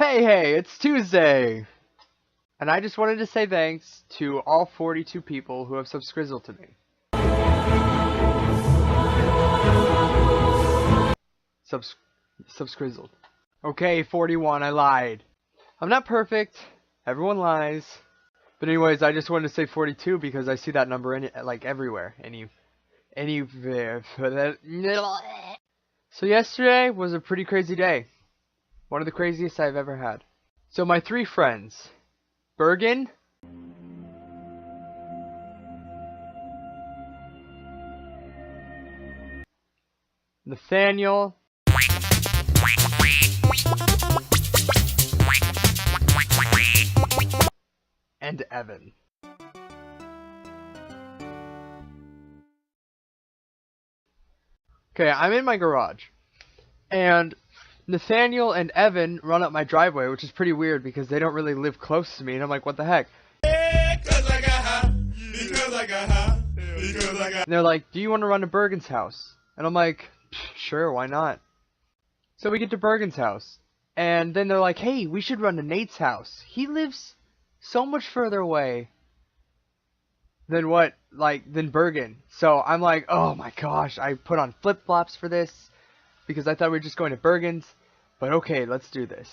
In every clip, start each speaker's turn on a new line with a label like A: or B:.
A: Hey, it's Tuesday! And I just wanted to say thanks to all 42 people who have subscrizzled to me. Subscrizzled. Okay, 41, I lied. I'm not perfect. Everyone lies. But anyways, I just wanted to say 42 because I see that number in it, like everywhere. So yesterday was a pretty crazy day. One of the craziest I've ever had. So my three friends, Bergen, Nathaniel, and Evan. Okay, I'm in my garage, and Nathaniel and Evan run up my driveway, which is pretty weird because they don't really live close to me, and I'm like, what the heck? And they're like, do you want to run to Bergen's house? And I'm like, sure, why not? So we get to Bergen's house, and then they're like, hey, we should run to Nate's house. He lives so much further away than Bergen. So I'm like, oh my gosh, I put on flip-flops for this because I thought we were just going to Bergen's, but okay, let's do this.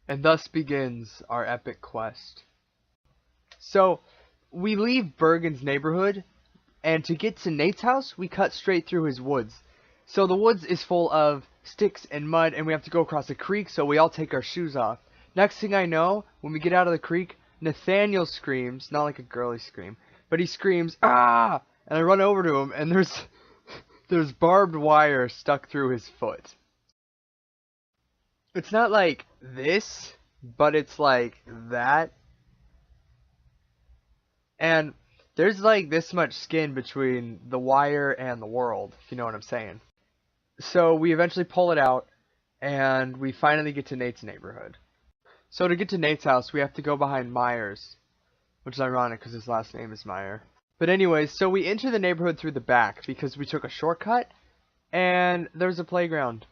A: And thus begins our epic quest. So we leave Bergen's neighborhood, and to get to Nate's house, we cut straight through his woods. So the woods is full of sticks and mud, and we have to go across a creek, so we all take our shoes off. Next thing I know, when we get out of the creek, Nathaniel screams, not like a girly scream, but he screams, ah! And I run over to him, and there's barbed wire stuck through his foot. It's not like this, but it's like that. And there's like this much skin between the wire and the world, if you know what I'm saying. So we eventually pull it out, and we finally get to Nate's neighborhood. So to get to Nate's house, we have to go behind Myers, which is ironic because his last name is Meyer. But anyways, so we enter the neighborhood through the back because we took a shortcut, and there's a playground.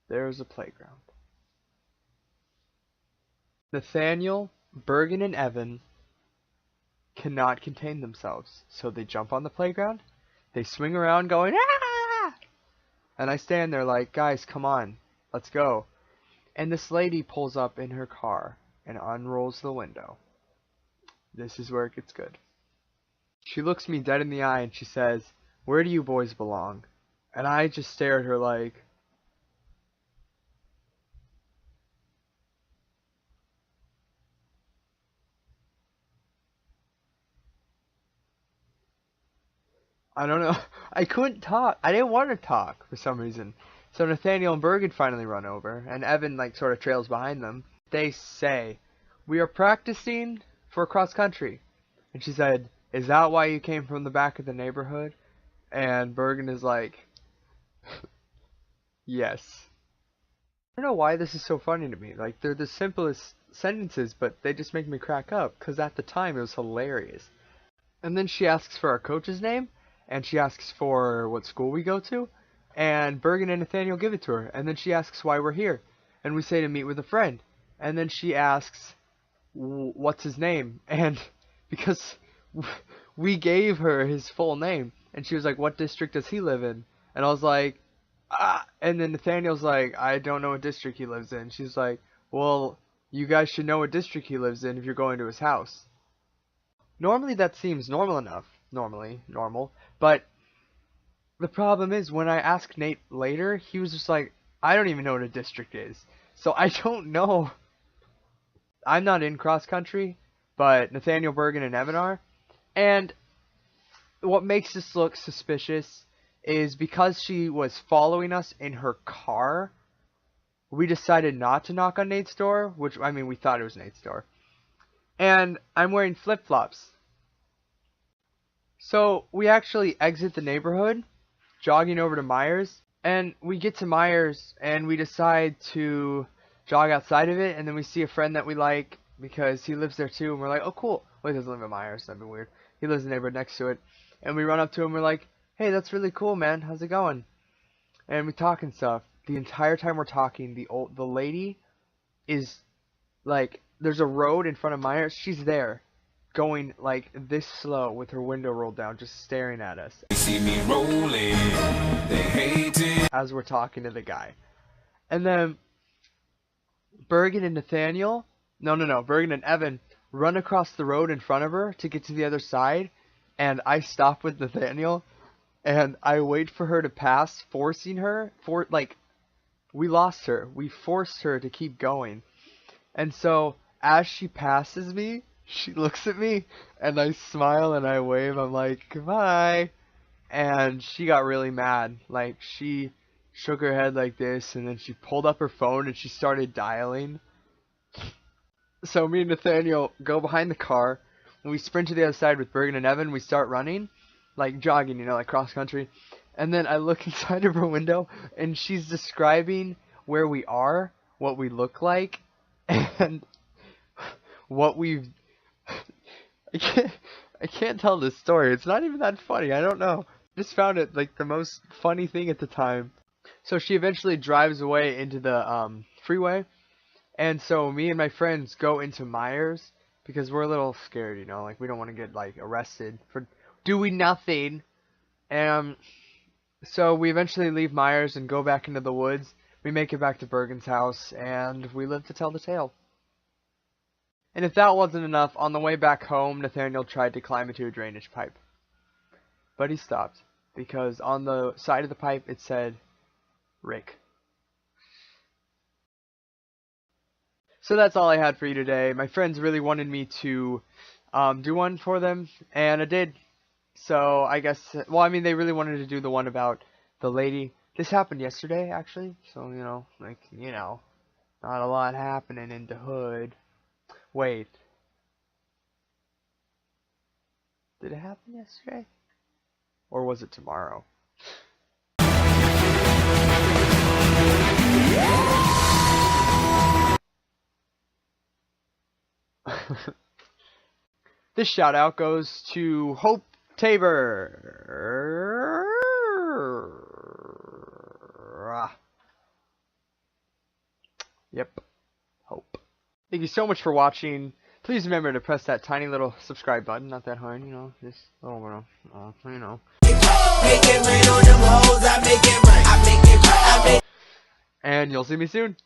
A: There's a playground. Nathaniel, Bergen, and Evan cannot contain themselves, so they jump on the playground. They swing around going, ah! And I stand there like, guys, come on, let's go. And this lady pulls up in her car and unrolls the window. This is where it gets good. She looks me dead in the eye and she says, where do you boys belong? And I just stare at her like, I don't know. I couldn't talk. I didn't want to talk for some reason. So Nathaniel and Bergen finally run over, and Evan like sort of trails behind them. They say, we are practicing for cross country. And she said, is that why you came from the back of the neighborhood? And Bergen is like, yes. I don't know why this is so funny to me. Like, they're the simplest sentences, but they just make me crack up, because at the time it was hilarious. And then she asks for our coach's name, and she asks for what school we go to, and Bergen and Nathaniel give it to her. And then she asks why we're here, and we say to meet with a friend. And then she asks, what's his name? And because we gave her his full name, and she was like, what district does he live in? And I was like, ah. And then Nathaniel's like, I don't know what district he lives in. She's like, well, you guys should know what district he lives in if you're going to his house. Normally that seems normal enough. Normal. But the problem is, when I asked Nate later, he was just like, I don't even know what a district is. So I don't know. I'm not in cross country, but Nathaniel, Bergen, and Evan are. And what makes this look suspicious is because she was following us in her car, we decided not to knock on Nate's door, which, I mean, we thought it was Nate's door. And I'm wearing flip-flops. So we actually exit the neighborhood, jogging over to Myers, and we get to Myers and we decide to jog outside of it, and then we see a friend that we like because he lives there too, and we're like, oh cool. Well, he doesn't live in Myers, that'd be weird. He lives in the neighborhood next to it. And we run up to him, we're like, hey, that's really cool, man. How's it going? And we talk and stuff. The entire time we're talking, the lady is like, there's a road in front of Myers. She's there, going like this slow with her window rolled down, just staring at us. They see me rolling, they hate it. As we're talking to the guy. And then Bergen and Nathaniel, no, Bergen and Evan run across the road in front of her to get to the other side, and I stop with Nathaniel, and I wait for her to pass, forcing her, we lost her. We forced her to keep going. And so, as she passes me, she looks at me, and I smile and I wave. I'm like, goodbye. And she got really mad. Like, she shook her head like this, and then she pulled up her phone and she started dialing. So me and Nathaniel go behind the car, and we sprint to the other side with Bergen and Evan. We start running, like jogging, you know, like cross country. And then I look inside of her window, and she's describing where we are, what we look like, and what we've... I can't tell this story. It's not even that funny. I don't know. Just found it like the most funny thing at the time. So she eventually drives away into the freeway. And so me and my friends go into Myers because we're a little scared, you know, like we don't want to get like arrested for doing nothing. And so we eventually leave Myers and go back into the woods. We make it back to Bergen's house and we live to tell the tale. And if that wasn't enough, on the way back home, Nathaniel tried to climb into a drainage pipe. But he stopped because on the side of the pipe it said Rick. So that's all I had for you today. My friends really wanted me to do one for them, and I did. So I guess, well, I mean, they really wanted to do the one about the lady. This happened yesterday, actually. So, you know, like, you know, not a lot happening in the hood. Wait. Did it happen yesterday? Or was it tomorrow? This shout out goes to Hope Tabor. Yep, Hope. Thank you so much for watching. Please remember to press that tiny little subscribe button. Not that hard, you know. Just you know. Make it rain on them hoes. I make it rain. I make it rain. And you'll see me soon.